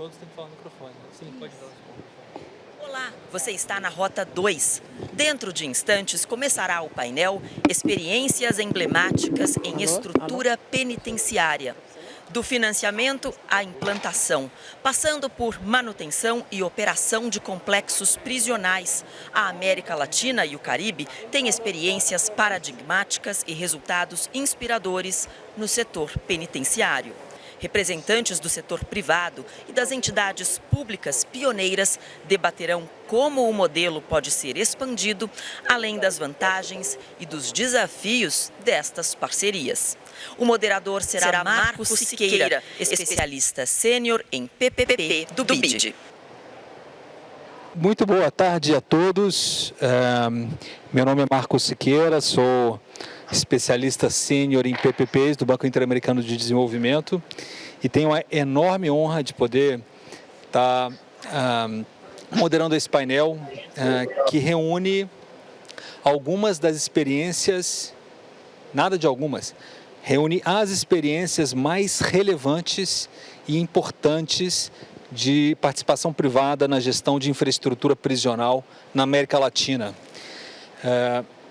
todos têm que falar no microfone. Sim, pode dar o microfone. Olá, você está na Rota 2. Dentro de instantes começará o painel Experiências Emblemáticas em Estrutura Penitenciária. Do financiamento à implantação, passando por manutenção e operação de complexos prisionais, a América Latina e o Caribe têm experiências paradigmáticas e resultados inspiradores no setor penitenciário. Representantes do setor privado e das entidades públicas pioneiras debaterão como o modelo pode ser expandido, além das vantagens e dos desafios destas parcerias. O moderador será Marcos Siqueira, especialista sênior em PPP do BID. Muito boa tarde a todos. Meu nome é Marcos Siqueira, sou especialista sênior em PPPs do Banco Interamericano de Desenvolvimento e tenho a enorme honra de poder estar moderando esse painel que reúne algumas das experiências, nada de algumas, reúne as experiências mais relevantes e importantes de participação privada na gestão de infraestrutura prisional na América Latina.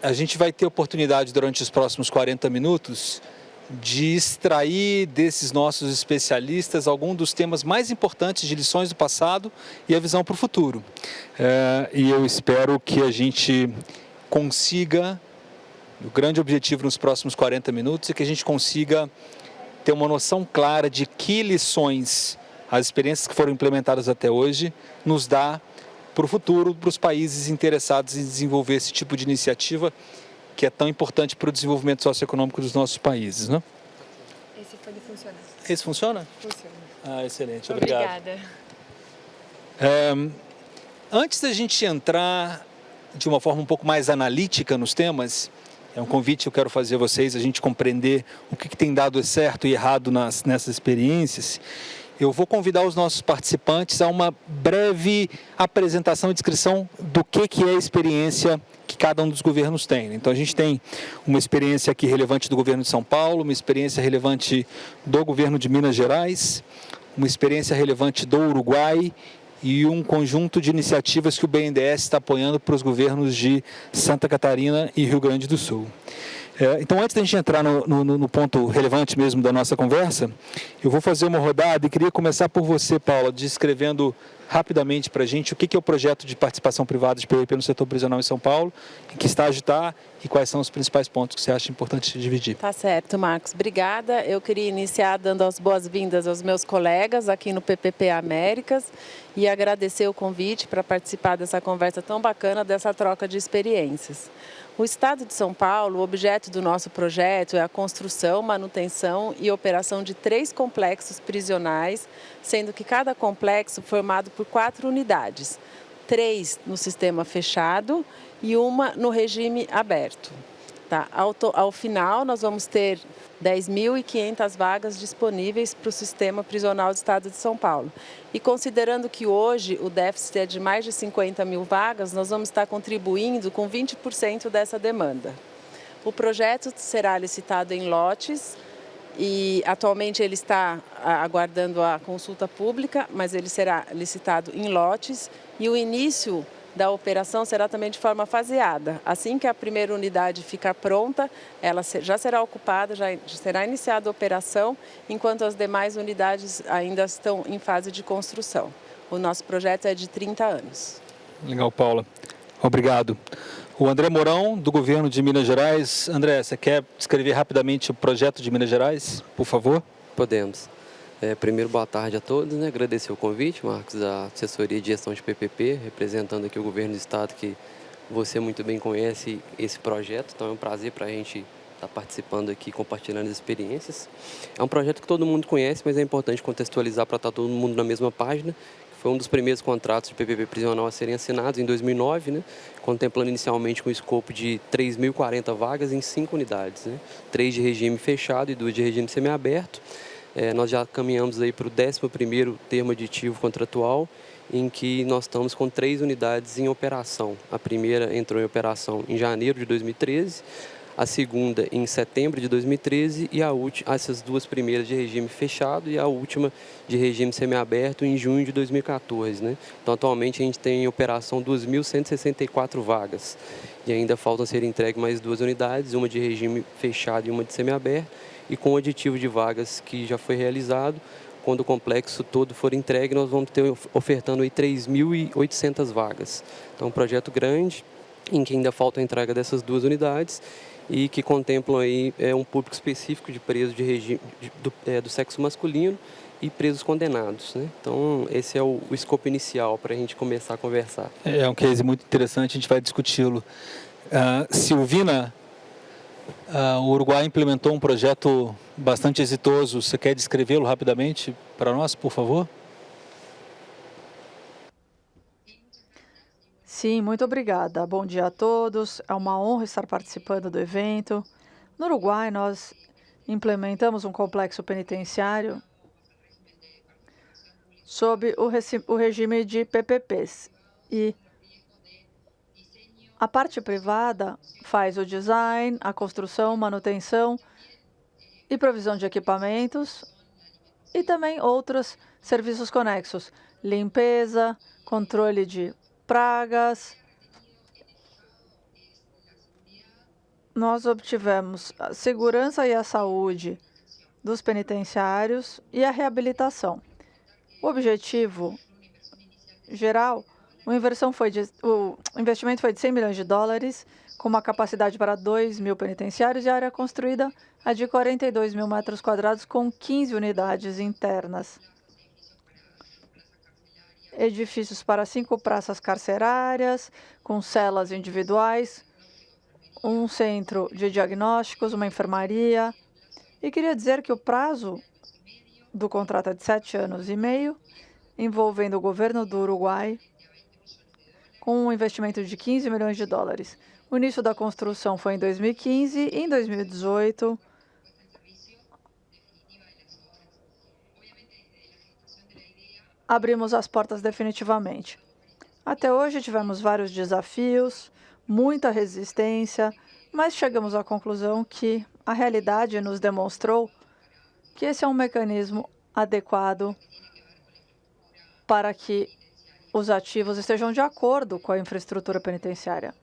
A gente vai ter oportunidade durante os próximos 40 minutos de extrair desses nossos especialistas alguns dos temas mais importantes de lições do passado e a visão para o futuro. E eu espero que a gente consiga, o grande objetivo nos próximos 40 minutos é que a gente consiga ter uma noção clara de que lições as experiências que foram implementadas até hoje nos dá para o futuro, para os países interessados em desenvolver esse tipo de iniciativa que é tão importante para o desenvolvimento socioeconômico dos nossos países, né? Esse pode funcionar. Esse funciona? Funciona. Excelente, obrigado. Obrigada. Antes da gente entrar de uma forma um pouco mais analítica nos temas, é um convite que eu quero fazer a vocês, a gente compreender o que tem dado certo e errado nessas experiências. Eu vou convidar os nossos participantes a uma breve apresentação e descrição do que é a experiência que cada um dos governos tem. Então, a gente tem uma experiência aqui relevante do governo de São Paulo, uma experiência relevante do governo de Minas Gerais, uma experiência relevante do Uruguai e um conjunto de iniciativas que o BNDES está apoiando para os governos de Santa Catarina e Rio Grande do Sul. Então, antes da gente entrar no ponto relevante mesmo da nossa conversa, eu vou fazer uma rodada e queria começar por você, Paula, descrevendo rapidamente para a gente o que é o projeto de participação privada de PPP no setor prisional em São Paulo, em que estágio está e quais são os principais pontos que você acha importante dividir. Tá certo, Marcos. Obrigada. Eu queria iniciar dando as boas-vindas aos meus colegas aqui no PPP Américas e agradecer o convite para participar dessa conversa tão bacana, dessa troca de experiências. O Estado de São Paulo, o objeto do nosso projeto é a construção, manutenção e operação de 3 complexos prisionais, sendo que cada complexo formado por 4 unidades, 3 no sistema fechado e uma no regime aberto. Tá? Ao final, nós vamos ter 10.500 vagas disponíveis para o sistema prisional do Estado de São Paulo. E considerando que hoje o déficit é de mais de 50 mil vagas, nós vamos estar contribuindo com 20% dessa demanda. O projeto será licitado em lotes e atualmente ele está aguardando a consulta pública, mas ele será licitado em lotes e o início da operação será também de forma faseada. Assim que a primeira unidade ficar pronta, ela já será ocupada, já será iniciada a operação, enquanto as demais unidades ainda estão em fase de construção. O nosso projeto é de 30 anos. Legal, Paula. Obrigado. O André Mourão, do governo de Minas Gerais. André, você quer descrever rapidamente o projeto de Minas Gerais, por favor? Podemos. Primeiro, boa tarde a todos, né? Agradecer o convite, Marcos, da assessoria de gestão de PPP, representando aqui o governo do estado, que você muito bem conhece esse projeto, então é um prazer para a gente estar participando aqui, compartilhando as experiências. É um projeto que todo mundo conhece, mas é importante contextualizar para estar todo mundo na mesma página. Foi um dos primeiros contratos de PPP prisional a serem assinados em 2009, né? Contemplando inicialmente com o escopo de 3.040 vagas em 5 unidades, né? 3 de regime fechado e 2 de regime semiaberto. Nós já caminhamos aí para o 11º termo aditivo contratual, em que nós estamos com 3 unidades em operação. A primeira entrou em operação em janeiro de 2013, a segunda em setembro de 2013 e essas duas primeiras de regime fechado e a última de regime semiaberto em junho de 2014. Né? Então, atualmente, a gente tem em operação 2.164 vagas e ainda faltam ser entregues mais 2 unidades, uma de regime fechado e uma de semiaberto, e com o aditivo de vagas que já foi realizado. Quando o complexo todo for entregue, nós vamos ter ofertando aí 3.800 vagas. Então, um projeto grande, em que ainda falta a entrega dessas 2 unidades e que contemplam aí um público específico de presos de regime do sexo masculino e presos condenados. Né? Então, esse é o escopo inicial para a gente começar a conversar. É um case muito interessante, a gente vai discuti-lo. Silvina, o Uruguai implementou um projeto bastante exitoso. Você quer descrevê-lo rapidamente para nós, por favor? Sim, muito obrigada. Bom dia a todos. É uma honra estar participando do evento. No Uruguai, nós implementamos um complexo penitenciário sob o regime de PPPs. E a parte privada faz o design, a construção, manutenção e provisão de equipamentos e também outros serviços conexos, limpeza, controle de pragas. Nós obtivemos a segurança e a saúde dos penitenciários e a reabilitação. O objetivo geral, o investimento foi de 100 milhões de dólares, com uma capacidade para 2.000 penitenciários e a área construída é de 42 mil metros quadrados com 15 unidades internas. Edifícios para 5 praças carcerárias, com celas individuais, um centro de diagnósticos, uma enfermaria. E queria dizer que o prazo do contrato é de 7 anos e meio, envolvendo o governo do Uruguai, com um investimento de 15 milhões de dólares. O início da construção foi em 2015 e em 2018, abrimos as portas definitivamente. Até hoje tivemos vários desafios, muita resistência, mas chegamos à conclusão que a realidade nos demonstrou que esse é um mecanismo adequado para que os ativos estejam de acordo com a infraestrutura penitenciária.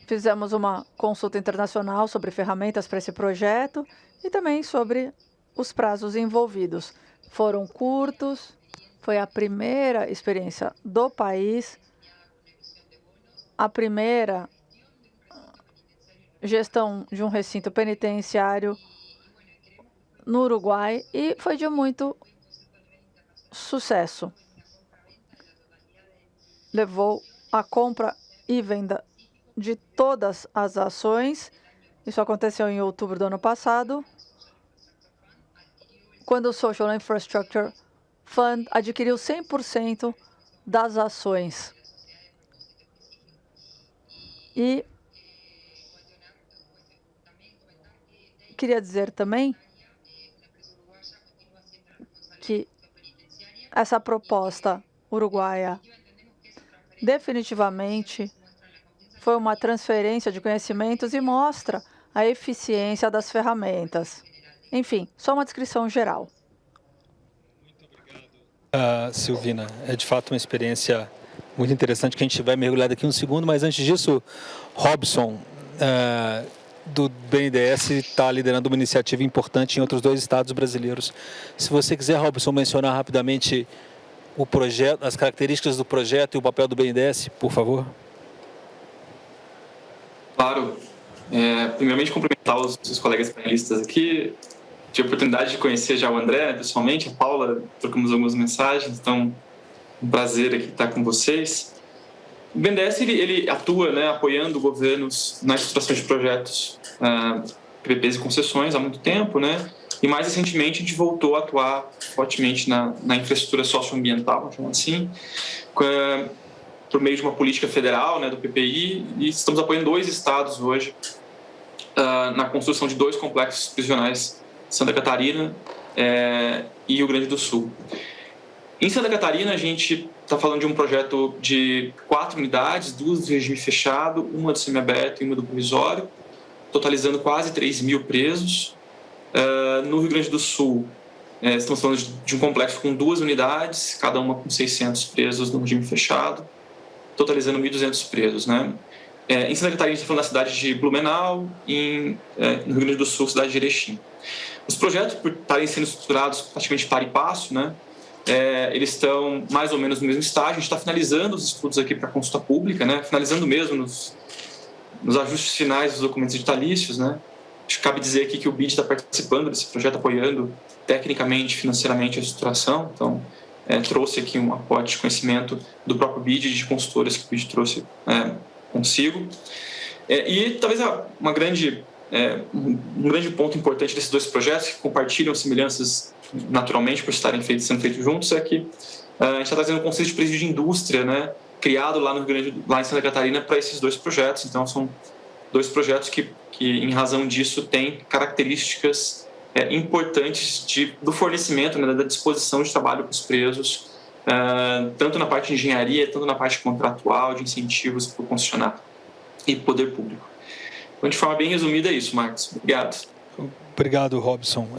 Fizemos uma consulta internacional sobre ferramentas para esse projeto e também sobre os prazos envolvidos. Foram curtos, foi a primeira experiência do país, a primeira gestão de um recinto penitenciário no Uruguai e foi de muito sucesso. Levou a compra e venda de todas as ações. Isso aconteceu em outubro do ano passado, quando o Social Infrastructure Fund adquiriu 100% das ações. E queria dizer também que essa proposta uruguaia definitivamente foi uma transferência de conhecimentos e mostra a eficiência das ferramentas. Enfim, só uma descrição geral. Silvina, é de fato uma experiência muito interessante que a gente vai mergulhar daqui um segundo, mas antes disso, Robson, do BNDES, está liderando uma iniciativa importante em outros 2 estados brasileiros. Se você quiser, Robson, mencionar rapidamente o projeto, as características do projeto e o papel do BNDES, por favor. Claro. Primeiramente, cumprimentar os colegas panelistas aqui. Tive a oportunidade de conhecer já o André, pessoalmente, a Paula, trocamos algumas mensagens, então um prazer aqui estar com vocês. O BNDES ele atua, né, apoiando governos na estruturação de projetos PPPs e concessões há muito tempo, né, e mais recentemente a gente voltou a atuar fortemente na infraestrutura socioambiental, vamos chamar assim, por meio de uma política federal, né, do PPI, e estamos apoiando 2 estados hoje na construção de 2 complexos prisionais, Santa Catarina e Rio Grande do Sul. Em Santa Catarina, a gente está falando de um projeto de 4 unidades, 2 de regime fechado, uma do semiaberto e uma do provisório. totalizando quase 3 mil presos. No Rio Grande do Sul, estamos falando de um complexo com 2 unidades, cada uma com 600 presos no regime fechado, totalizando 1.200 presos, né? Em Santa Catarina, a gente está falando da cidade de Blumenau, no Rio Grande do Sul, cidade de Erechim. Os projetos, por estarem sendo estruturados praticamente par e passo, né? Eles estão mais ou menos no mesmo estágio. A gente está finalizando os estudos aqui para consulta pública, né? Finalizando mesmo nos ajustes finais dos documentos editalícios, né? Acho que cabe dizer aqui que o BID está participando desse projeto, apoiando tecnicamente, financeiramente a estruturação. Então, trouxe aqui um aporte de conhecimento do próprio BID e de consultoras que o BID trouxe consigo. E talvez um grande ponto importante desses 2 projetos, que compartilham semelhanças naturalmente por estarem sendo feitos juntos, é que a gente está trazendo um conceito de presídio de indústria, né, criado lá em Santa Catarina para esses 2 projetos. Então, são 2 projetos que em razão disso, têm características importantes do fornecimento, né, da disposição de trabalho para os presos, tanto na parte de engenharia, tanto na parte contratual, de incentivos para o concessionário e poder público. Então, de forma bem resumida, é isso, Marcos. Obrigado. Obrigado, Robson.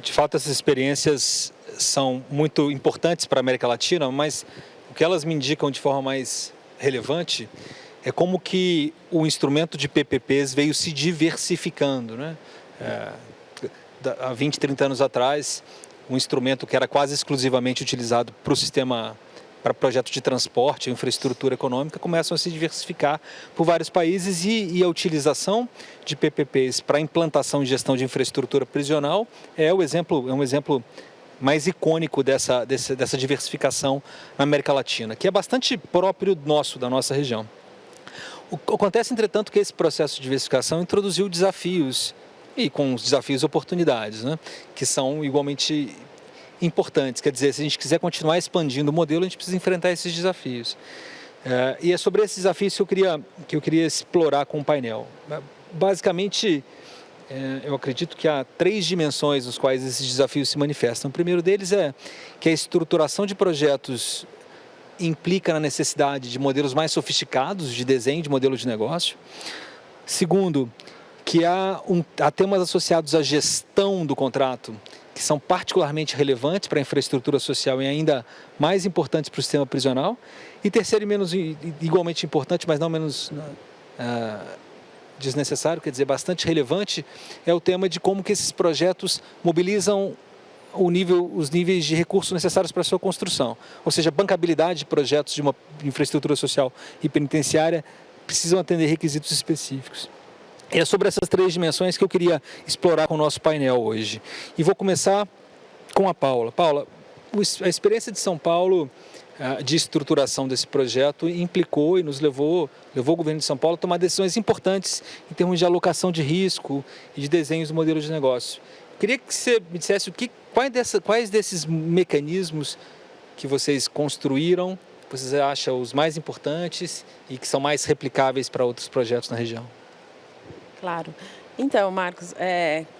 De fato, essas experiências são muito importantes para a América Latina, mas o que elas me indicam de forma mais relevante é como que o instrumento de PPPs veio se diversificando, né? Há 20, 30 anos atrás, um instrumento que era quase exclusivamente utilizado para o sistema, para projetos de transporte, infraestrutura econômica, começam a se diversificar por vários países e a utilização de PPPs para implantação e gestão de infraestrutura prisional é um exemplo mais icônico dessa diversificação na América Latina, que é bastante próprio da nossa região. Acontece, entretanto, que esse processo de diversificação introduziu desafios, e com os desafios oportunidades, né, que são igualmente importantes. Quer dizer, se a gente quiser continuar expandindo o modelo, a gente precisa enfrentar esses desafios. E é sobre esses desafios que eu queria explorar com o painel. Basicamente, eu acredito que há 3 dimensões nos quais esses desafios se manifestam. O primeiro deles é que a estruturação de projetos implica na necessidade de modelos mais sofisticados de desenho de modelo de negócio. Segundo, que há temas associados à gestão do contrato que são particularmente relevantes para a infraestrutura social e ainda mais importantes para o sistema prisional. E terceiro e igualmente importante, mas não menos desnecessário, quer dizer, bastante relevante, é o tema de como que esses projetos mobilizam os níveis de recursos necessários para a sua construção. Ou seja, a bancabilidade de projetos de uma infraestrutura social e penitenciária precisam atender requisitos específicos. É sobre essas 3 dimensões que eu queria explorar com o nosso painel hoje. E vou começar com a Paula. Paula, a experiência de São Paulo de estruturação desse projeto implicou e levou o governo de São Paulo a tomar decisões importantes em termos de alocação de risco e de desenhos do modelo de negócio. Queria que você me dissesse quais desses mecanismos que vocês construíram, vocês acham os mais importantes e que são mais replicáveis para outros projetos na região. Claro. Então, Marcos,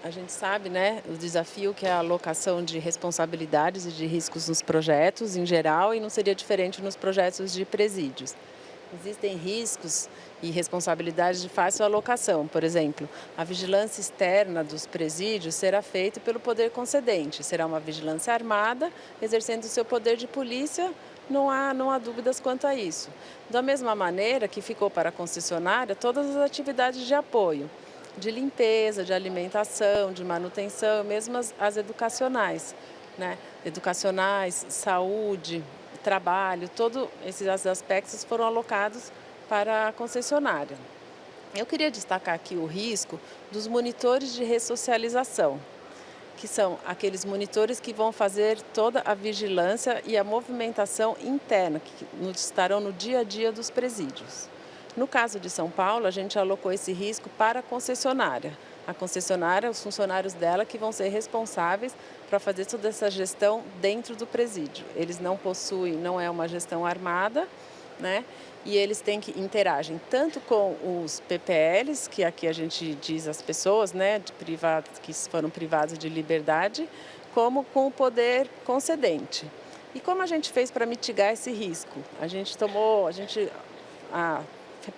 a gente sabe, né, o desafio que é a alocação de responsabilidades e de riscos nos projetos em geral, e não seria diferente nos projetos de presídios. Existem riscos e responsabilidades de fácil alocação. Por exemplo, a vigilância externa dos presídios será feita pelo poder concedente. Será uma vigilância armada, exercendo o seu poder de polícia, não há dúvidas quanto a isso. Da mesma maneira que ficou para a concessionária todas as atividades de apoio, de limpeza, de alimentação, de manutenção, mesmo as educacionais, né? Educacionais, saúde, trabalho, todos esses aspectos foram alocados para a concessionária. Eu queria destacar aqui o risco dos monitores de ressocialização, que são aqueles monitores que vão fazer toda a vigilância e a movimentação interna, que estarão no dia a dia dos presídios. No caso de São Paulo, a gente alocou esse risco para a concessionária. A concessionária, os funcionários dela que vão ser responsáveis para fazer toda essa gestão dentro do presídio. Eles não é uma gestão armada, né? E eles interagem tanto com os PPLs, que aqui a gente diz as pessoas, né, que foram privados de liberdade, como com o poder concedente. E como a gente fez para mitigar esse risco? A gente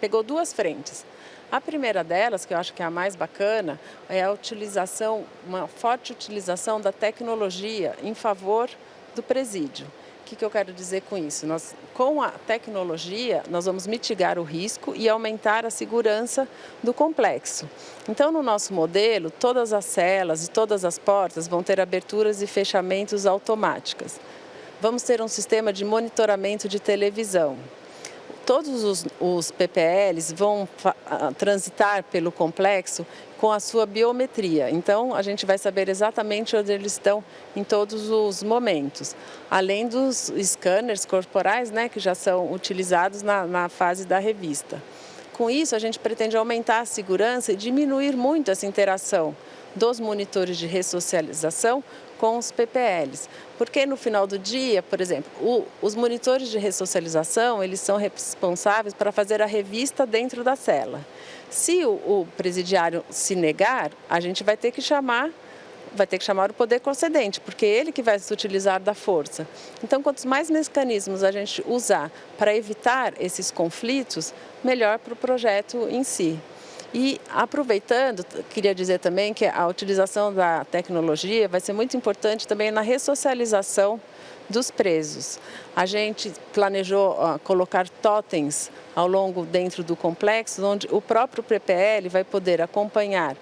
pegou 2 frentes. A primeira delas, que eu acho que é a mais bacana, é a utilização, uma forte utilização da tecnologia em favor do presídio. O que eu quero dizer com isso? Com a tecnologia, nós vamos mitigar o risco e aumentar a segurança do complexo. Então, no nosso modelo, todas as celas e todas as portas vão ter aberturas e fechamentos automáticas. Vamos ter um sistema de monitoramento de televisão. Todos os PPLs vão transitar pelo complexo com a sua biometria. Então, a gente vai saber exatamente onde eles estão em todos os momentos. Além dos scanners corporais, né, que já são utilizados na fase da revista. Com isso, a gente pretende aumentar a segurança e diminuir muito essa interação dos monitores de ressocialização com os PPLs. Porque no final do dia, por exemplo, os monitores de ressocialização, eles são responsáveis para fazer a revista dentro da cela. Se o presidiário se negar, a gente vai ter que chamar o poder concedente, porque é ele que vai se utilizar da força. Então, quantos mais mecanismos a gente usar para evitar esses conflitos, melhor para o projeto em si. E aproveitando, queria dizer também que a utilização da tecnologia vai ser muito importante também na ressocialização dos presos. A gente planejou colocar totens dentro do complexo, onde o próprio PPL vai poder acompanhar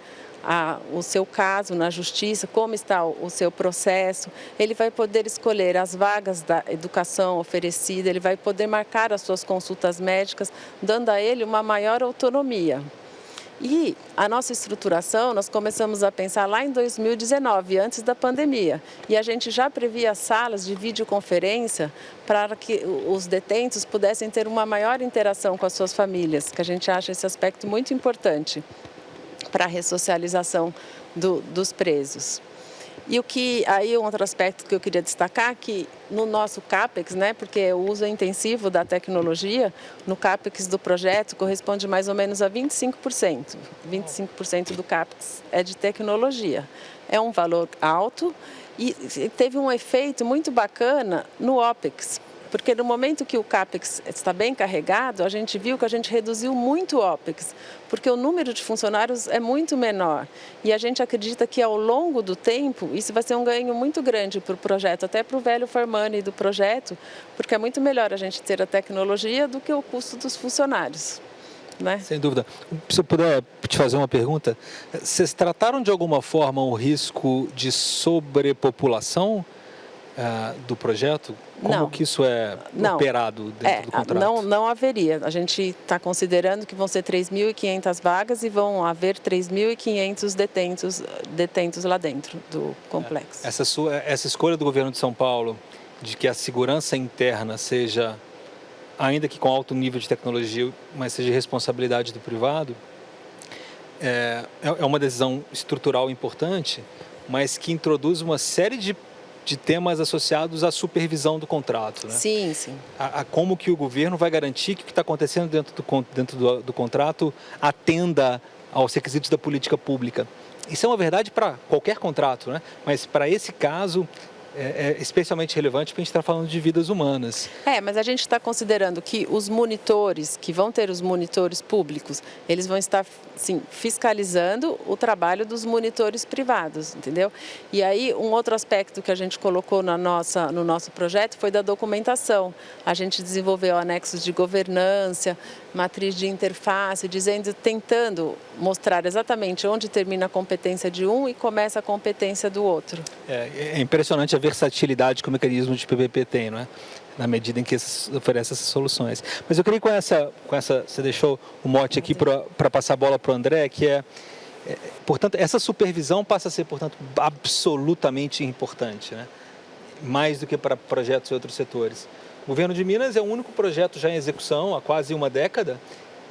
o seu caso na justiça, como está o seu processo, ele vai poder escolher as vagas da educação oferecida, ele vai poder marcar as suas consultas médicas, dando a ele uma maior autonomia. E a nossa estruturação, nós começamos a pensar lá em 2019, antes da pandemia. E a gente já previa salas de videoconferência para que os detentos pudessem ter uma maior interação com as suas famílias, que a gente acha esse aspecto muito importante para a ressocialização dos presos. E um outro aspecto que eu queria destacar, que no nosso CAPEX, né, porque o uso intensivo da tecnologia, no CAPEX do projeto corresponde mais ou menos a 25%. 25% do CAPEX é de tecnologia. É um valor alto e teve um efeito muito bacana no OPEX, porque no momento que o CAPEX está bem carregado, a gente viu que a gente reduziu muito o OPEX, porque o número de funcionários é muito menor. E a gente acredita que ao longo do tempo, isso vai ser um ganho muito grande para o projeto, até para o velho Farmani do projeto, porque é muito melhor a gente ter a tecnologia do que o custo dos funcionários. Né? Sem dúvida. Se eu puder te fazer uma pergunta, vocês trataram de alguma forma o risco de sobrepopulação do projeto? Como que isso é operado dentro do contrato? Não haveria. A gente está considerando que vão ser 3.500 vagas e vão haver 3.500 detentos lá dentro do complexo. Essa escolha do governo de São Paulo de que a segurança interna seja, ainda que com alto nível de tecnologia, mas seja responsabilidade do privado, é uma decisão estrutural importante, mas que introduz uma série de temas associados à supervisão do contrato, né? Sim, sim. Como que o governo vai garantir que o que está acontecendo dentro do contrato atenda aos requisitos da política pública. Isso é uma verdade para qualquer contrato, né? Mas para esse caso é especialmente relevante porque a gente está falando de vidas humanas. Mas a gente está considerando que os monitores, que vão ter os monitores públicos, eles vão estar, sim, fiscalizando o trabalho dos monitores privados, entendeu? E aí, um outro aspecto que a gente colocou no nosso projeto foi da documentação. A gente desenvolveu anexos de governança, matriz de interface, tentando mostrar exatamente onde termina a competência de um e começa a competência do outro. É impressionante a versatilidade que o mecanismo de PPP tem, não é? Na medida em que oferece essas soluções. Mas eu queria com essa você deixou o mote aqui para passar a bola para o André, que portanto, essa supervisão passa a ser, portanto, absolutamente importante, né? Mais do que para projetos e outros setores. O governo de Minas é o único projeto já em execução há quase uma década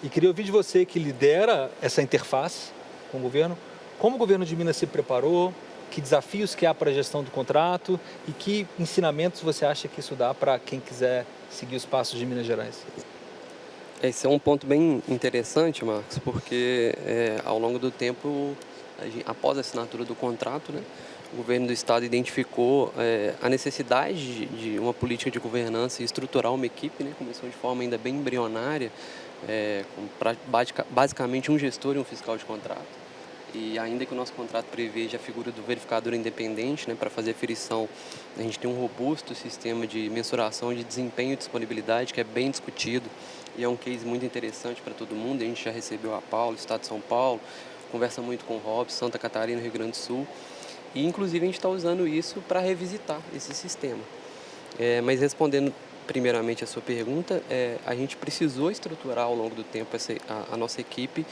e queria ouvir de você que lidera essa interface com o governo, como o governo de Minas se preparou, que desafios que há para a gestão do contrato e que ensinamentos você acha que isso dá para quem quiser seguir os passos de Minas Gerais? Esse é um ponto bem interessante, Marcos, porque ao longo do tempo, após a assinatura do contrato, né, o governo do estado identificou a necessidade de uma política de governança e estruturar uma equipe, né? Começou de forma ainda bem embrionária, com basicamente um gestor e um fiscal de contrato. E ainda que o nosso contrato preveja a figura do verificador independente, né, para fazer aferição, a gente tem um robusto sistema de mensuração de desempenho e disponibilidade que é bem discutido e é um case muito interessante para todo mundo. A gente já recebeu a Paulo, Estado de São Paulo, conversa muito com o Robson, Santa Catarina, Rio Grande do Sul. E, inclusive, a gente está usando isso para revisitar esse sistema. Mas respondendo primeiramente a sua pergunta, a gente precisou estruturar ao longo do tempo a nossa equipe,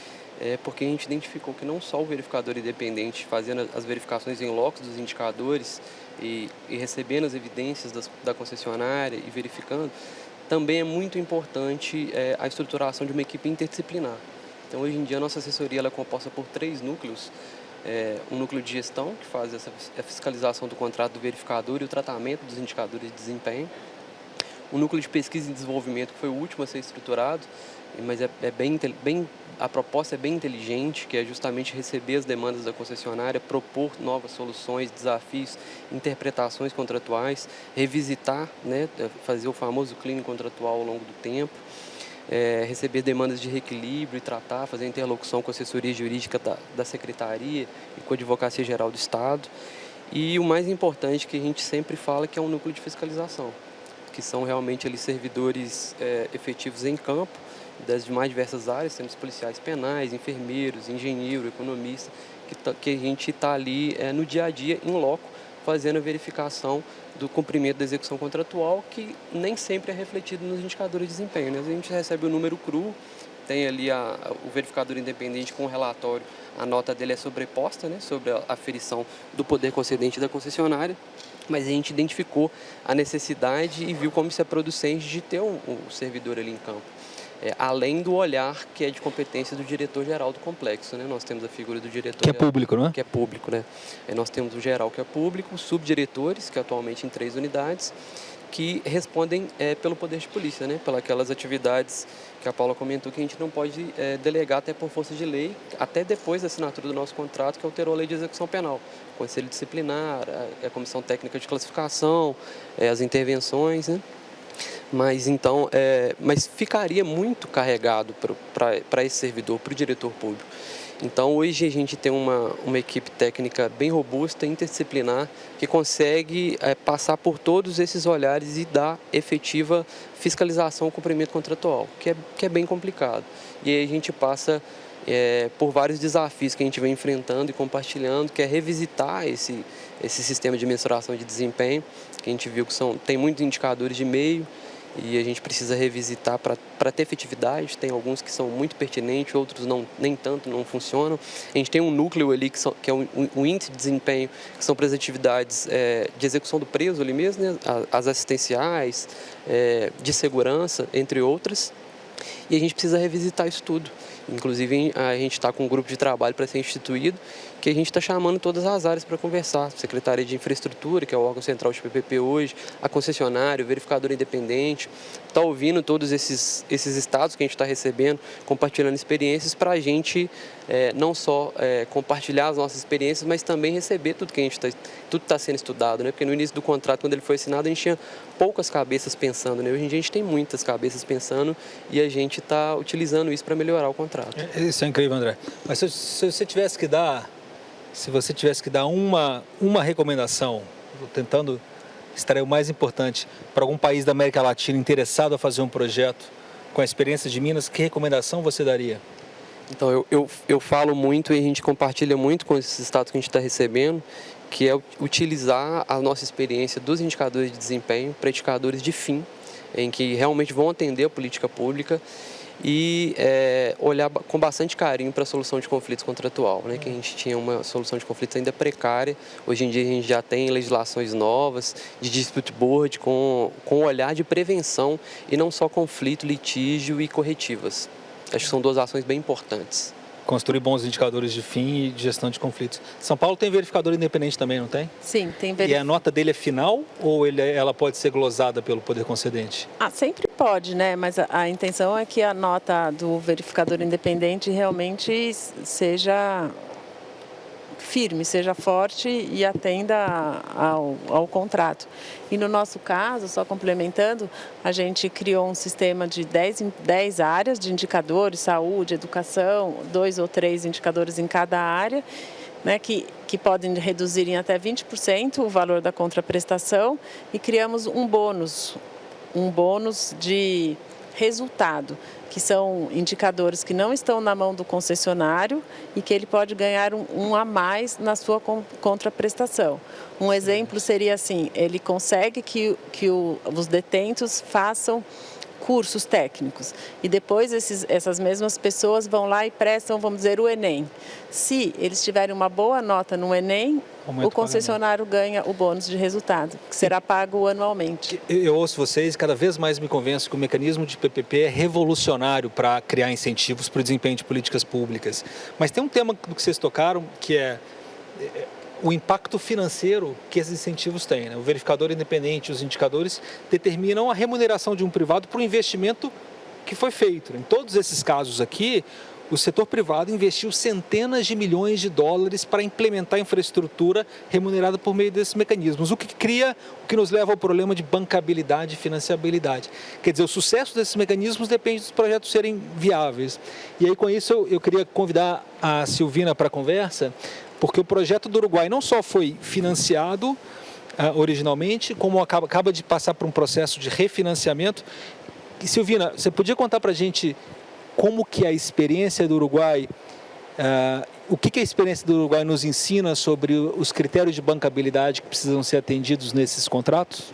porque a gente identificou que não só o verificador independente fazendo as verificações em loco dos indicadores e recebendo as evidências da concessionária e verificando, também é muito importante a estruturação de uma equipe interdisciplinar. Então, hoje em dia, a nossa assessoria ela é composta por 3 núcleos. Um núcleo de gestão, que faz a fiscalização do contrato do verificador e o tratamento dos indicadores de desempenho. O núcleo de pesquisa e desenvolvimento, que foi o último a ser estruturado, mas a proposta é bem inteligente, que é justamente receber as demandas da concessionária, propor novas soluções, desafios, interpretações contratuais, revisitar, né, fazer o famoso cleaning contratual ao longo do tempo, receber demandas de reequilíbrio e tratar, fazer interlocução com a assessoria jurídica da Secretaria e com a Advocacia Geral do Estado. E o mais importante que a gente sempre fala que é um núcleo de fiscalização, que são realmente ali servidores efetivos em campo, das mais diversas áreas, temos policiais penais, enfermeiros, engenheiro, economista, que a gente está ali no dia a dia, em loco, fazendo a verificação do cumprimento da execução contratual, que nem sempre é refletido nos indicadores de desempenho, né? A gente recebe o número cru, tem ali o verificador independente com o relatório, a nota dele é sobreposta, né, sobre a aferição do poder concedente da concessionária, mas a gente identificou a necessidade e viu como isso é producente de ter um servidor ali em campo. Além do olhar que é de competência do diretor-geral do complexo, né? Nós temos a figura do diretor... Que é público, não é? Que é público, né? Nós temos o geral, que é público, os subdiretores, que atualmente em 3 unidades, que respondem pelo poder de polícia, né? Pelas atividades que a Paula comentou, que a gente não pode delegar até por força de lei, até depois da assinatura do nosso contrato, que alterou a lei de execução penal. Conselho disciplinar, a comissão técnica de classificação, as intervenções, né? Mas ficaria muito carregado para esse servidor, para o diretor público. Então, hoje a gente tem uma equipe técnica bem robusta, interdisciplinar, que consegue passar por todos esses olhares e dar efetiva fiscalização ao cumprimento contratual, que é bem complicado. E aí a gente passa por vários desafios que a gente vem enfrentando e compartilhando, que é revisitar esse sistema de mensuração de desempenho, que a gente viu que tem muitos indicadores de meio, e a gente precisa revisitar para ter efetividade. Tem alguns que são muito pertinentes, outros nem tanto, não funcionam. A gente tem um núcleo ali que é um índice de desempenho, que são para as atividades de execução do preso ali mesmo, né? As assistenciais, de segurança, entre outras. E a gente precisa revisitar isso tudo. Inclusive, a gente está com um grupo de trabalho para ser instituído, que a gente está chamando todas as áreas para conversar. Secretaria de Infraestrutura, que é o órgão central de PPP hoje, a concessionária, o verificador independente, está ouvindo todos esses estados que a gente está recebendo, compartilhando experiências para a gente não só compartilhar as nossas experiências, mas também receber tudo que tudo está sendo estudado, né? Porque no início do contrato, quando ele foi assinado, a gente tinha poucas cabeças pensando, né? Hoje em dia a gente tem muitas cabeças pensando e a gente está utilizando isso para melhorar o contrato. Isso é incrível, André. Mas se você tivesse que dar uma recomendação, tentando extrair o mais importante, para algum país da América Latina interessado a fazer um projeto com a experiência de Minas, que recomendação você daria? Então, eu falo muito e a gente compartilha muito com esses estados que a gente está recebendo, que é utilizar a nossa experiência dos indicadores de desempenho para indicadores de fim, em que realmente vão atender a política pública e olhar com bastante carinho para a solução de conflitos contratual, né? Que a gente tinha uma solução de conflitos ainda precária. Hoje em dia a gente já tem legislações novas de dispute board com olhar de prevenção e não só conflito, litígio e corretivas. Acho que são 2 ações bem importantes. Construir bons indicadores de fim e de gestão de conflitos. São Paulo tem verificador independente também, não tem? Sim, tem E a nota dele é final ou ela pode ser glosada pelo poder concedente? Sempre pode, né? Mas a intenção é que a nota do verificador independente realmente seja firme, seja forte e atenda ao contrato. E no nosso caso, só complementando, a gente criou um sistema de 10 áreas de indicadores, saúde, educação, 2 ou 3 indicadores em cada área, né, que podem reduzir em até 20% o valor da contraprestação, e criamos um bônus de resultado, que são indicadores que não estão na mão do concessionário e que ele pode ganhar um a mais na sua contraprestação. Um exemplo seria assim, ele consegue que os detentos façam cursos técnicos e depois essas mesmas pessoas vão lá e prestam, vamos dizer, o Enem. Se eles tiverem uma boa nota no Enem, o concessionário ganha o bônus de resultado, que será pago anualmente. Eu ouço vocês e cada vez mais me convenço que o mecanismo de PPP é revolucionário para criar incentivos para o desempenho de políticas públicas. Mas tem um tema do que vocês tocaram, que é o impacto financeiro que esses incentivos têm, né? O verificador independente, os indicadores determinam a remuneração de um privado para o investimento que foi feito. Em todos esses casos aqui, o setor privado investiu centenas de milhões de dólares para implementar infraestrutura remunerada por meio desses mecanismos, o que nos leva ao problema de bancabilidade e financiabilidade. Quer dizer, o sucesso desses mecanismos depende dos projetos serem viáveis. E aí, com isso, eu queria convidar a Silvina para a conversa, porque o projeto do Uruguai não só foi financiado originalmente, como acaba de passar por um processo de refinanciamento. E, Silvina, você podia contar para a gente como que a experiência do Uruguai, o que a experiência do Uruguai nos ensina sobre os critérios de bancabilidade que precisam ser atendidos nesses contratos?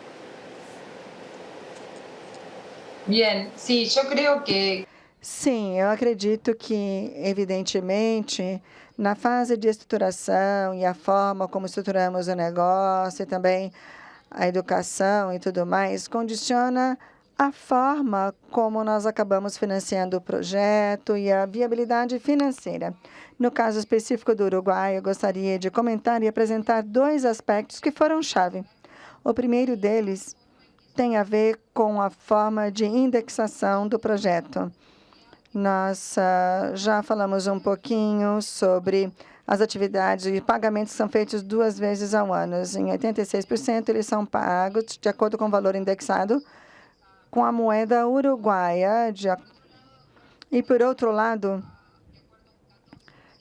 Bien, sí, yo creo que... Sim, eu acredito que, evidentemente, na fase de estruturação e a forma como estruturamos o negócio e também a educação e tudo mais, condiciona a forma como nós acabamos financiando o projeto e a viabilidade financeira. No caso específico do Uruguai, eu gostaria de comentar e apresentar 2 aspectos que foram chave. O primeiro deles tem a ver com a forma de indexação do projeto. Nós já falamos um pouquinho sobre as atividades e pagamentos que são feitos 2 vezes ao ano. Em 86%, eles são pagos de acordo com o valor indexado com a moeda uruguaia. E, por outro lado,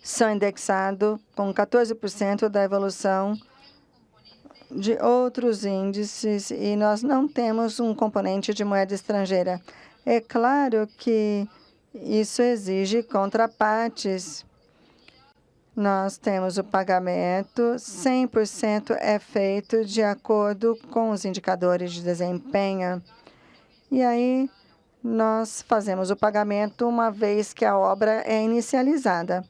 são indexados com 14% da evolução de outros índices e nós não temos um componente de moeda estrangeira. É claro que isso exige contrapartes. Nós temos o pagamento, 100% é feito de acordo com os indicadores de desempenho. E aí, nós fazemos o pagamento uma vez que a obra é inicializada.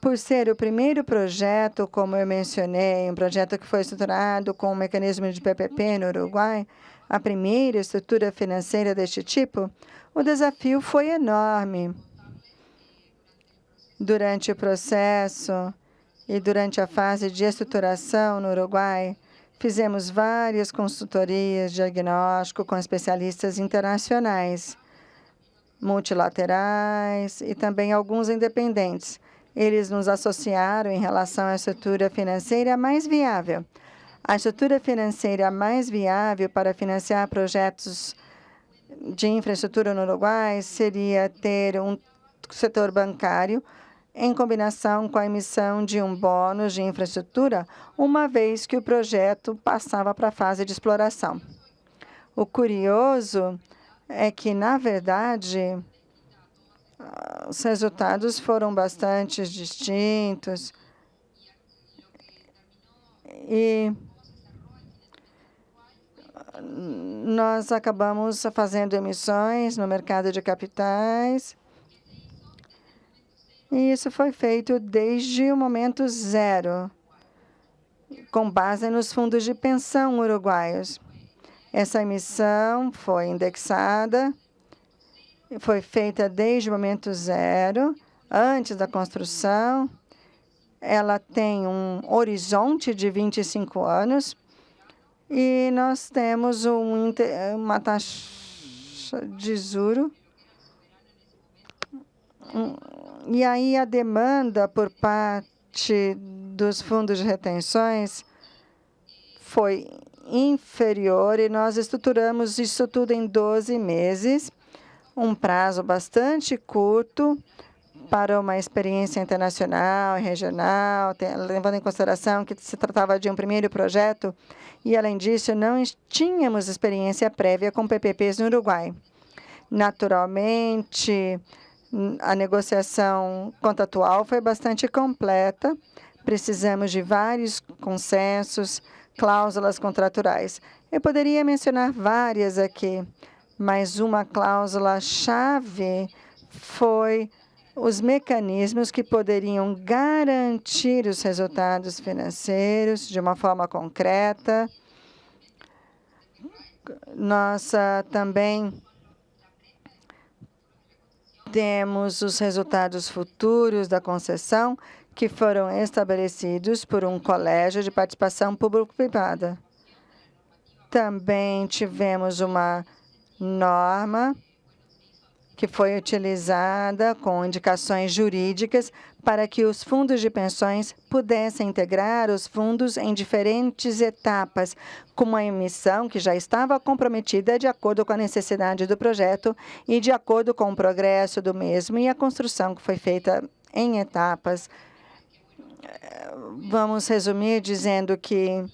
Por ser o primeiro projeto, como eu mencionei, um projeto que foi estruturado com o mecanismo de PPP no Uruguai, a primeira estrutura financeira deste tipo, o desafio foi enorme. Durante o processo e durante a fase de estruturação no Uruguai, fizemos várias consultorias de diagnóstico com especialistas internacionais, multilaterais e também alguns independentes. Eles nos associaram em relação à estrutura financeira mais viável. A estrutura financeira mais viável para financiar projetos de infraestrutura no Uruguai seria ter um setor bancário em combinação com a emissão de um bônus de infraestrutura, uma vez que o projeto passava para a fase de exploração. O curioso é que, na verdade, os resultados foram bastante distintos e nós acabamos fazendo emissões no mercado de capitais. E isso foi feito desde o momento zero, com base nos fundos de pensão uruguaios. Essa emissão foi indexada, foi feita desde o momento zero, antes da construção. Ela tem um horizonte de 25 anos e nós temos uma taxa de juros. E aí a demanda por parte parte dos fundos de retenções foi inferior e nós estruturamos isso tudo em 12 meses, um prazo bastante curto para uma experiência internacional e regional, levando em consideração que se tratava de um primeiro projeto e, além disso, não tínhamos experiência prévia com PPPs no Uruguai. Naturalmente, a negociação contratual foi bastante completa. Precisamos de vários consensos, cláusulas contratuais. Eu poderia mencionar várias aqui, mas uma cláusula-chave foi os mecanismos que poderiam garantir os resultados financeiros de uma forma concreta. Nós também temos os resultados futuros da concessão, que foram estabelecidos por um colégio de participação público-privada. Também tivemos uma norma que foi utilizada com indicações jurídicas para que os fundos de pensões pudessem integrar os fundos em diferentes etapas, com uma emissão que já estava comprometida de acordo com a necessidade do projeto e de acordo com o progresso do mesmo e a construção que foi feita em etapas. Vamos resumir dizendo que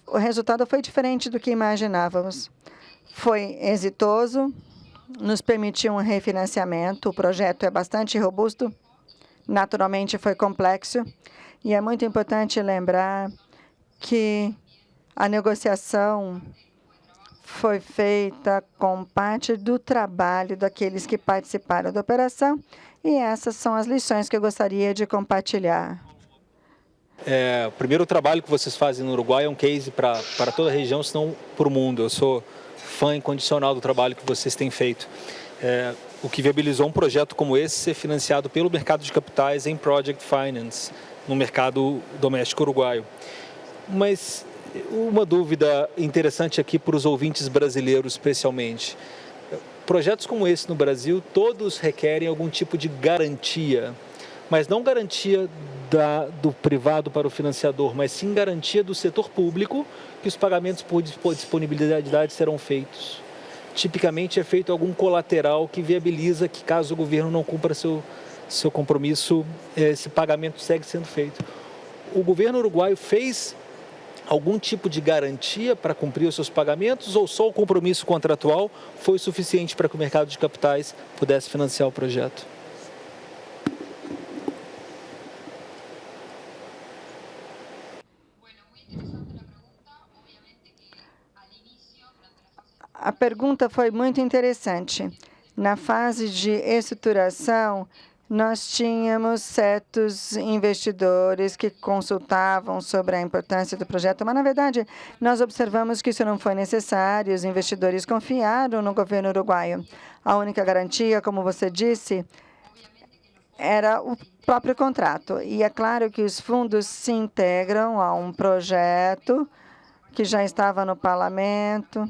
o resultado foi diferente do que imaginávamos. Foi exitoso, nos permitiu um refinanciamento, o projeto é bastante robusto, naturalmente foi complexo, e é muito importante lembrar que a negociação foi feita com parte do trabalho daqueles que participaram da operação, e essas são as lições que eu gostaria de compartilhar. O primeiro trabalho que vocês fazem no Uruguai é um case para toda a região, se não para o mundo. Eu sou fã incondicional do trabalho que vocês têm feito. O que viabilizou um projeto como esse ser financiado pelo mercado de capitais em Project Finance, no mercado doméstico uruguaio. Mas uma dúvida interessante aqui para os ouvintes brasileiros, especialmente. Projetos como esse no Brasil, todos requerem algum tipo de garantia, mas não garantia do privado para o financiador, mas sim garantia do setor público que os pagamentos por disponibilidade serão feitos. Tipicamente é feito algum colateral que viabiliza que, caso o governo não cumpra seu compromisso, esse pagamento segue sendo feito. O governo uruguaio fez algum tipo de garantia para cumprir os seus pagamentos ou só o compromisso contratual foi suficiente para que o mercado de capitais pudesse financiar o projeto? A pergunta foi muito interessante. Na fase de estruturação, nós tínhamos certos investidores que consultavam sobre a importância do projeto, mas, na verdade, nós observamos que isso não foi necessário. Os investidores confiaram no governo uruguaio. A única garantia, como você disse, era o próprio contrato. E é claro que os fundos se integram a um projeto que já estava no parlamento.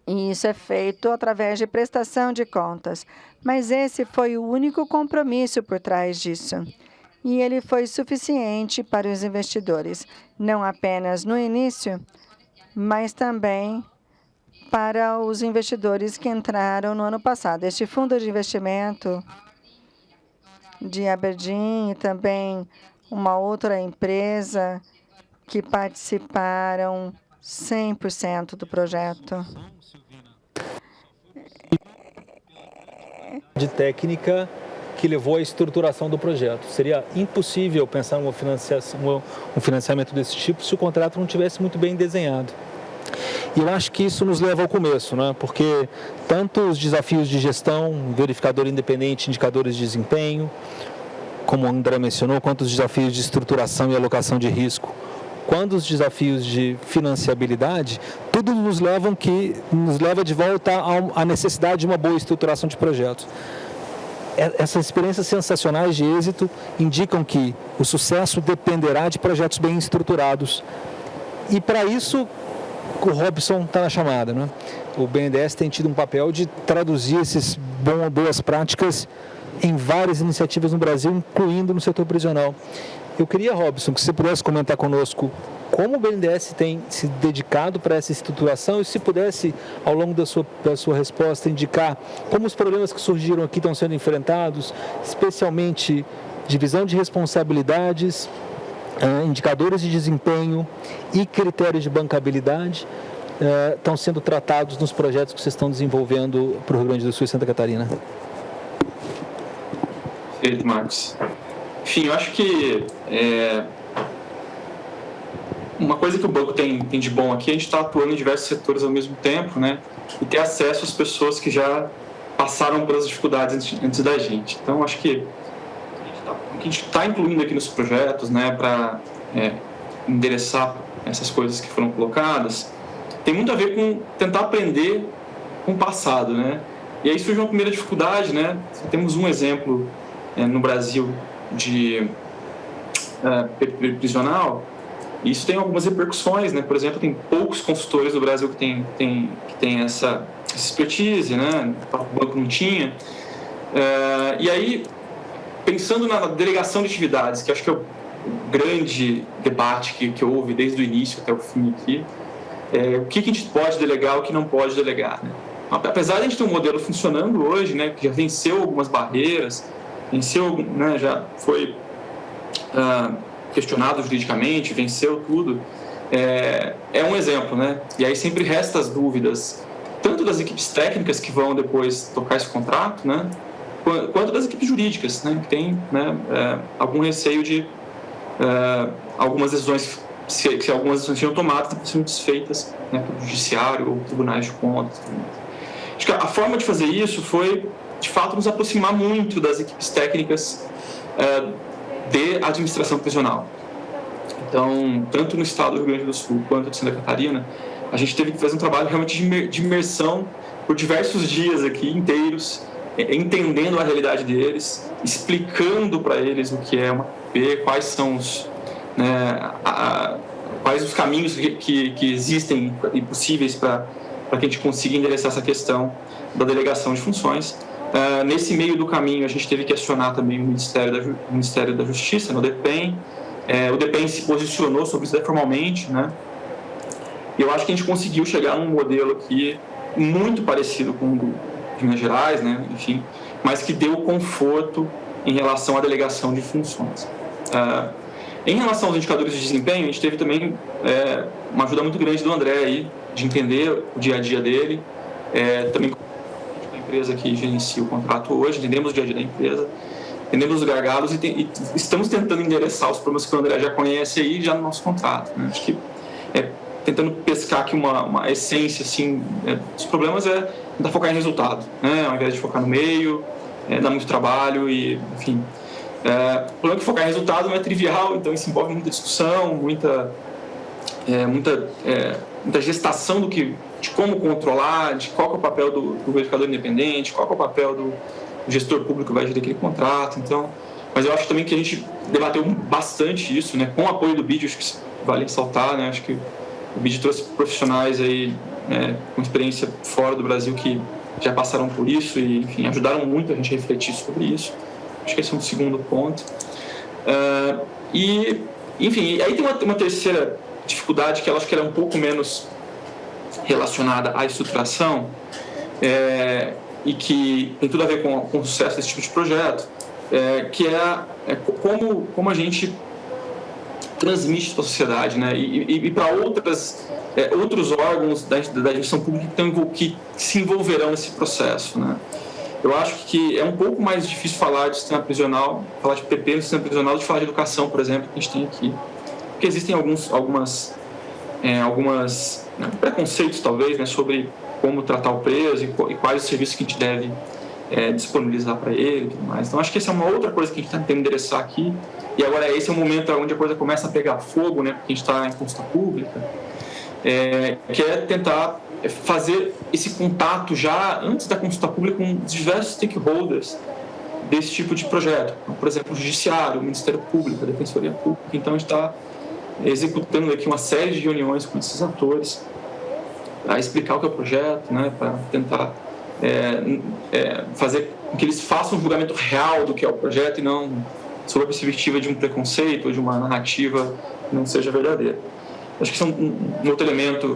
E isso é feito através de prestação de contas. Mas esse foi o único compromisso por trás disso. E ele foi suficiente para os investidores, não apenas no início, mas também para os investidores que entraram no ano passado. Este fundo de investimento de Aberdeen e também uma outra empresa que participaram 100% do projeto. De técnica que levou à estruturação do projeto. Seria impossível pensar um financiamento desse tipo se o contrato não tivesse muito bem desenhado. E eu acho que isso nos leva ao começo, né? Porque tanto os desafios de gestão, verificador independente, indicadores de desempenho, como o André mencionou, quanto os desafios de estruturação e alocação de risco, quanto os desafios de financiabilidade, tudo nos leva de volta à necessidade de uma boa estruturação de projetos. Essas experiências sensacionais de êxito indicam que o sucesso dependerá de projetos bem estruturados. E, para isso, o Robson está na chamada, né? O BNDES tem tido um papel de traduzir essas boas práticas em várias iniciativas no Brasil, incluindo no setor prisional. Eu queria, Robson, que você pudesse comentar conosco como o BNDES tem se dedicado para essa estruturação e se pudesse, ao longo da sua resposta, indicar como os problemas que surgiram aqui estão sendo enfrentados, especialmente divisão de responsabilidades, indicadores de desempenho e critérios de bancabilidade estão sendo tratados nos projetos que vocês estão desenvolvendo para o Rio Grande do Sul e Santa Catarina. Perfeito, Marcos. Enfim, eu acho que uma coisa que o banco tem de bom aqui, a gente está atuando em diversos setores ao mesmo tempo, né? E ter acesso às pessoas que já passaram pelas dificuldades antes da gente. Então, acho que o que a gente está incluindo aqui nos projetos, né, para endereçar essas coisas que foram colocadas, tem muito a ver com tentar aprender com o passado, né? E aí surge uma primeira dificuldade, né? Temos um exemplo no Brasil de prisional, e isso tem algumas repercussões, né? Por exemplo, tem poucos consultores no Brasil que tem essa expertise, né? O banco não tinha. E aí, pensando na delegação de atividades, que acho que é o grande debate que houve desde o início até o fim aqui, o que a gente pode delegar e o que não pode delegar, né? Apesar de a gente ter um modelo funcionando hoje, né, que já venceu algumas barreiras, né, já foi questionado juridicamente, venceu tudo, é um exemplo, né? E aí sempre resta as dúvidas, tanto das equipes técnicas que vão depois tocar esse contrato, né, quanto das equipes jurídicas, né, que tem, né, algum receio de algumas decisões, se algumas decisões sejam tomadas, sejam desfeitas, né, pelo judiciário ou tribunais de contas. Acho que a forma de fazer isso foi, de fato, nos aproximar muito das equipes técnicas de administração prisional. Então, tanto no estado do Rio Grande do Sul quanto de Santa Catarina, a gente teve que fazer um trabalho realmente de imersão por diversos dias aqui inteiros, entendendo a realidade deles, explicando para eles o que é uma PPP, quais são os, né, quais os caminhos que existem e possíveis para que a gente consiga endereçar essa questão da delegação de funções. Nesse meio do caminho, a gente teve que acionar também o Ministério da Justiça, no DEPEN. O DEPEN se posicionou sobre isso formalmente, né? E eu acho que a gente conseguiu chegar num modelo aqui muito parecido com o de Minas Gerais, né? Enfim, mas que deu conforto em relação à delegação de funções. Em relação aos indicadores de desempenho, a gente teve também uma ajuda muito grande do André aí, de entender o dia a dia dele, também com a empresa que gerencia o contrato hoje, entendemos o dia a dia da empresa, entendemos os gargalos e estamos tentando endereçar os problemas que o André já conhece aí já no nosso contrato, né? Acho que tentando pescar aqui uma essência assim, dos problemas tentar focar em resultado, né? Ao invés de focar no meio, dá muito trabalho e, enfim. O problema é que focar em resultado não é trivial, então isso envolve muita discussão, muita gestação de como controlar, de qual é o papel do verificador independente, qual é o papel do gestor público que vai gerir aquele contrato. Então, mas eu acho também que a gente debateu bastante isso, né? Com o apoio do BID, acho que vale ressaltar, né? Acho que o BID trouxe profissionais aí com experiência fora do Brasil que já passaram por isso e, enfim, ajudaram muito a gente a refletir sobre isso. Acho que esse é um segundo ponto. E, enfim, aí tem uma terceira dificuldade que eu acho que era um pouco menos relacionada à estruturação e que tem tudo a ver com o sucesso desse tipo de projeto, que é como a gente transmite para a sociedade, né? E para outros órgãos da administração pública que se envolverão nesse processo, né? Eu acho que é um pouco mais difícil falar de sistema prisional, falar de PP no sistema prisional, de falar de educação, por exemplo, que a gente tem aqui. Porque existem algumas preconceitos, talvez, né, sobre como tratar o preso e quais os serviços que a gente deve disponibilizar para ele e tudo mais. Então, acho que essa é uma outra coisa que a gente está tentando endereçar aqui. E agora esse é o momento onde a coisa começa a pegar fogo, né, porque a gente está em consulta pública, que é tentar fazer esse contato já antes da consulta pública com diversos stakeholders desse tipo de projeto. Então, por exemplo, o Judiciário, o Ministério Público, a Defensoria Pública. Então, a gente está executando aqui uma série de reuniões com esses atores para explicar o que é o projeto, né, para tentar fazer com que eles façam um julgamento real do que é o projeto e não sob a perspectiva de um preconceito ou de uma narrativa que não seja verdadeira. Acho que isso é um outro elemento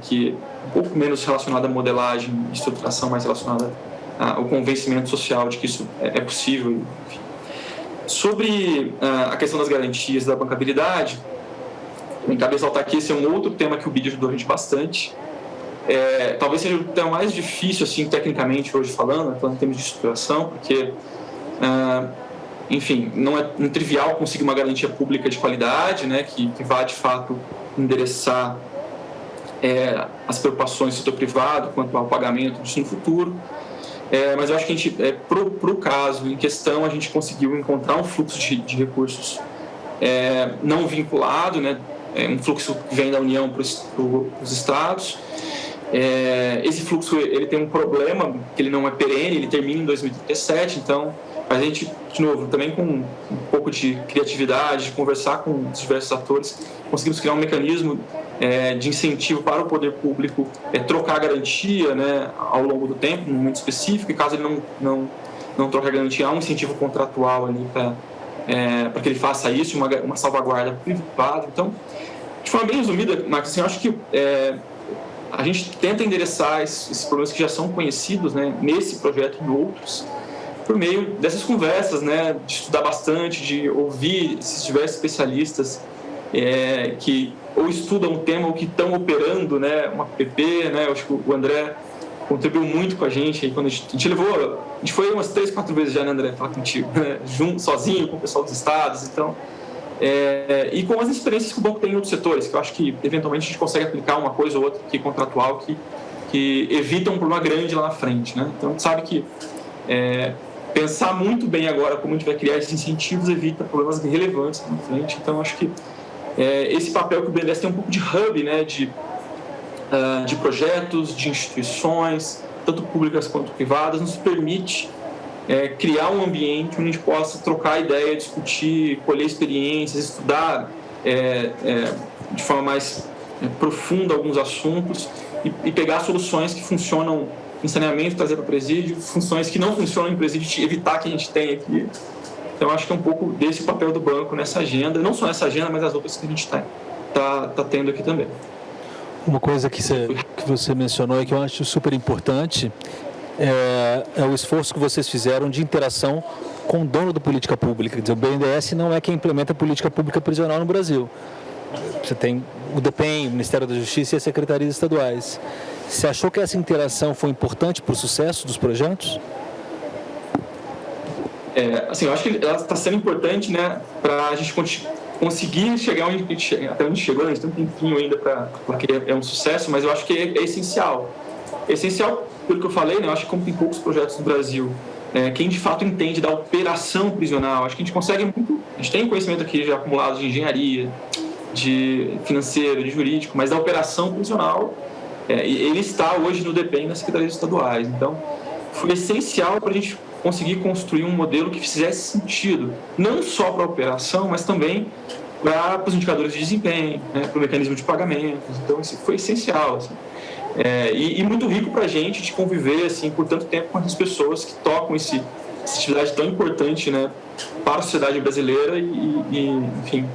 que é um pouco menos relacionado à modelagem e estruturação, mais relacionado ao convencimento social de que isso é possível. Enfim. Sobre a questão das garantias da bancabilidade, me cabe ressaltar que esse é um outro tema que o BID ajudou a gente bastante. Talvez seja o tema mais difícil, assim, tecnicamente, hoje falando em termos de estruturação, porque, enfim, não é trivial conseguir uma garantia pública de qualidade, né, que vá, de fato, endereçar as preocupações do setor privado quanto ao pagamento disso no futuro. Mas eu acho que a gente, para o caso em questão, a gente conseguiu encontrar um fluxo de recursos não vinculado, né, um fluxo que vem da União para os estados. Esse fluxo ele tem um problema, que ele não é perene, ele termina em 2037, então a gente, de novo, também com um pouco de criatividade, de conversar com os diversos atores, conseguimos criar um mecanismo de incentivo para o poder público trocar a garantia, né, ao longo do tempo, num momento específico, e caso ele não troque a garantia, há um incentivo contratual ali para que ele faça isso, uma salvaguarda privada. Então, de forma bem resumida, Marcos, assim, eu acho que a gente tenta endereçar esses problemas que já são conhecidos, né, nesse projeto e em outros, por meio dessas conversas, né, de estudar bastante, de ouvir esses diversos especialistas que ou estudam o tema ou que estão operando, né, uma PP, né, eu acho que o André contribuiu muito com a gente. Quando a gente foi umas 3, 4 vezes já, né, André, falar contigo, né, junto, sozinho com o pessoal dos estados, então, e com as experiências que o banco tem em outros setores, que eu acho que eventualmente a gente consegue aplicar uma coisa ou outra aqui contratual que evita um problema grande lá na frente, né? Então a gente sabe que pensar muito bem agora como a gente vai criar esses incentivos evita problemas relevantes lá na frente. Então acho que esse papel que o BNDES tem um pouco de hub, né, de projetos, de instituições, tanto públicas quanto privadas, nos permite criar um ambiente onde a gente possa trocar ideia, discutir, colher experiências, estudar de forma mais profunda alguns assuntos e pegar soluções que funcionam em saneamento, trazer para o presídio, funções que não funcionam em presídio, evitar que a gente tenha aqui. Então, acho que é um pouco desse papel do banco nessa agenda, não só nessa agenda, mas as outras que a gente tá tendo aqui também. Uma coisa que você mencionou e que eu acho super importante é o esforço que vocês fizeram de interação com o dono da política pública. Quer dizer, o BNDES não é quem implementa a política pública prisional no Brasil. Você tem o DEPEN, o Ministério da Justiça e as secretarias estaduais. Você achou que essa interação foi importante para o sucesso dos projetos? Assim, eu acho que ela está sendo importante, né, para a gente conseguir chegar até onde a gente chegou. A gente tem um tempinho ainda para que é um sucesso, mas eu acho que é essencial. É essencial, pelo que eu falei, né, eu acho que como tem poucos projetos no Brasil, quem de fato entende da operação prisional, acho que a gente consegue muito. A gente tem conhecimento aqui já acumulado de engenharia, de financeiro, de jurídico, mas da operação prisional, ele está hoje no DEPEN nas secretarias estaduais. Então, foi essencial para a gente conseguir construir um modelo que fizesse sentido, não só para a operação, mas também para os indicadores de desempenho, né, para o mecanismo de pagamentos. Então, isso foi essencial. Assim. E muito rico para a gente de conviver assim, por tanto tempo com essas pessoas que tocam essa atividade tão importante, né, para a sociedade brasileira enfim.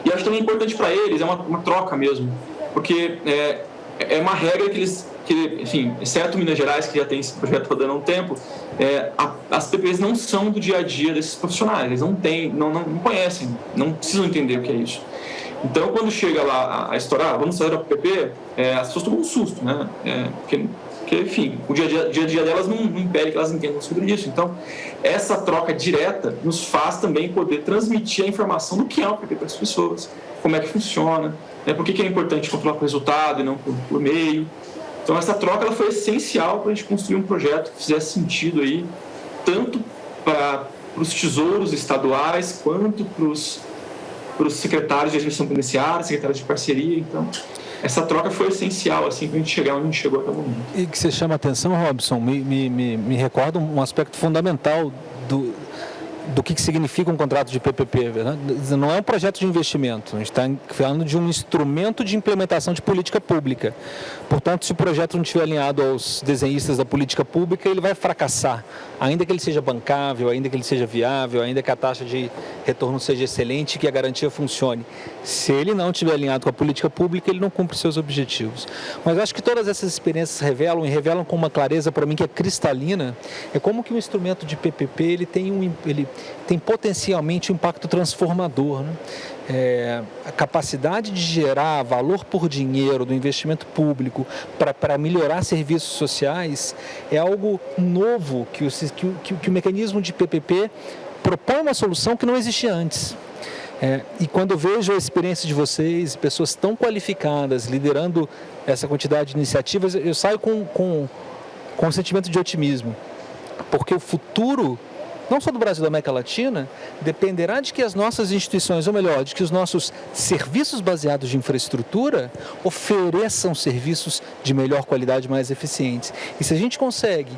E acho também importante para eles, é uma troca mesmo, porque é uma regra que enfim, exceto Minas Gerais, que já tem esse projeto rodando há um tempo, as PPs não são do dia a dia desses profissionais, eles não conhecem, não precisam entender o que é isso. Então, quando chega lá a estourar, vamos fazer a PP, as pessoas tomam um susto, né? Porque, enfim, o dia a dia delas não impede que elas entendam sobre isso. Então, essa troca direta nos faz também poder transmitir a informação do que é o PP para as pessoas, como é que funciona, né? Por que é importante controlar por resultado e não por meio. Então, essa troca ela foi essencial para a gente construir um projeto que fizesse sentido aí, tanto para os tesouros estaduais, quanto para os secretários de administração penitenciária, secretários de parceria. Então, essa troca foi essencial assim, para a gente chegar onde a gente chegou até o momento. E que você chama a atenção, Robson, me recorda um aspecto fundamental do que significa um contrato de PPP. Né? Não é um projeto de investimento, a gente está falando de um instrumento de implementação de política pública. Portanto, se o projeto não estiver alinhado aos desenhistas da política pública, ele vai fracassar, ainda que ele seja bancável, ainda que ele seja viável, ainda que a taxa de retorno seja excelente e que a garantia funcione. Se ele não estiver alinhado com a política pública, ele não cumpre seus objetivos. Mas acho que todas essas experiências revelam com uma clareza para mim que é cristalina, é como que o instrumento de PPP ele tem potencialmente um impacto transformador, né? A capacidade de gerar valor por dinheiro do investimento público para melhorar serviços sociais é algo novo que o mecanismo de PPP propõe uma solução que não existia antes. E quando eu vejo a experiência de vocês, pessoas tão qualificadas liderando essa quantidade de iniciativas, eu saio com um sentimento de otimismo, porque o futuro não só do Brasil, da América Latina, dependerá de que as nossas instituições, ou melhor, de que os nossos serviços baseados de infraestrutura ofereçam serviços de melhor qualidade, mais eficientes. E se a gente consegue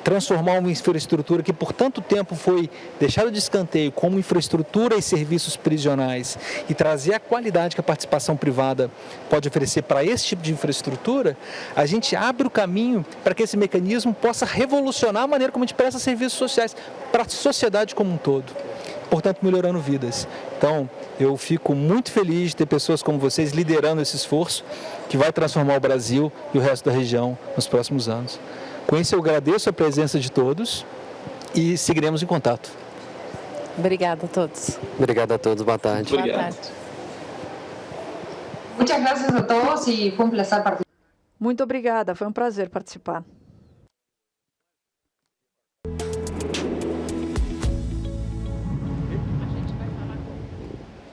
transformar uma infraestrutura que por tanto tempo foi deixada de escanteio como infraestrutura e serviços prisionais e trazer a qualidade que a participação privada pode oferecer para esse tipo de infraestrutura, a gente abre o caminho para que esse mecanismo possa revolucionar a maneira como a gente presta serviços sociais para a sociedade como um todo, portanto melhorando vidas. Então, eu fico muito feliz de ter pessoas como vocês liderando esse esforço que vai transformar o Brasil e o resto da região nos próximos anos. Com isso, eu agradeço a presença de todos e seguiremos em contato. Obrigada a todos. Obrigado a todos, boa tarde. Boa tarde. Muchas gracias a todos e foi um prazer participar. Muito obrigada, foi um prazer participar.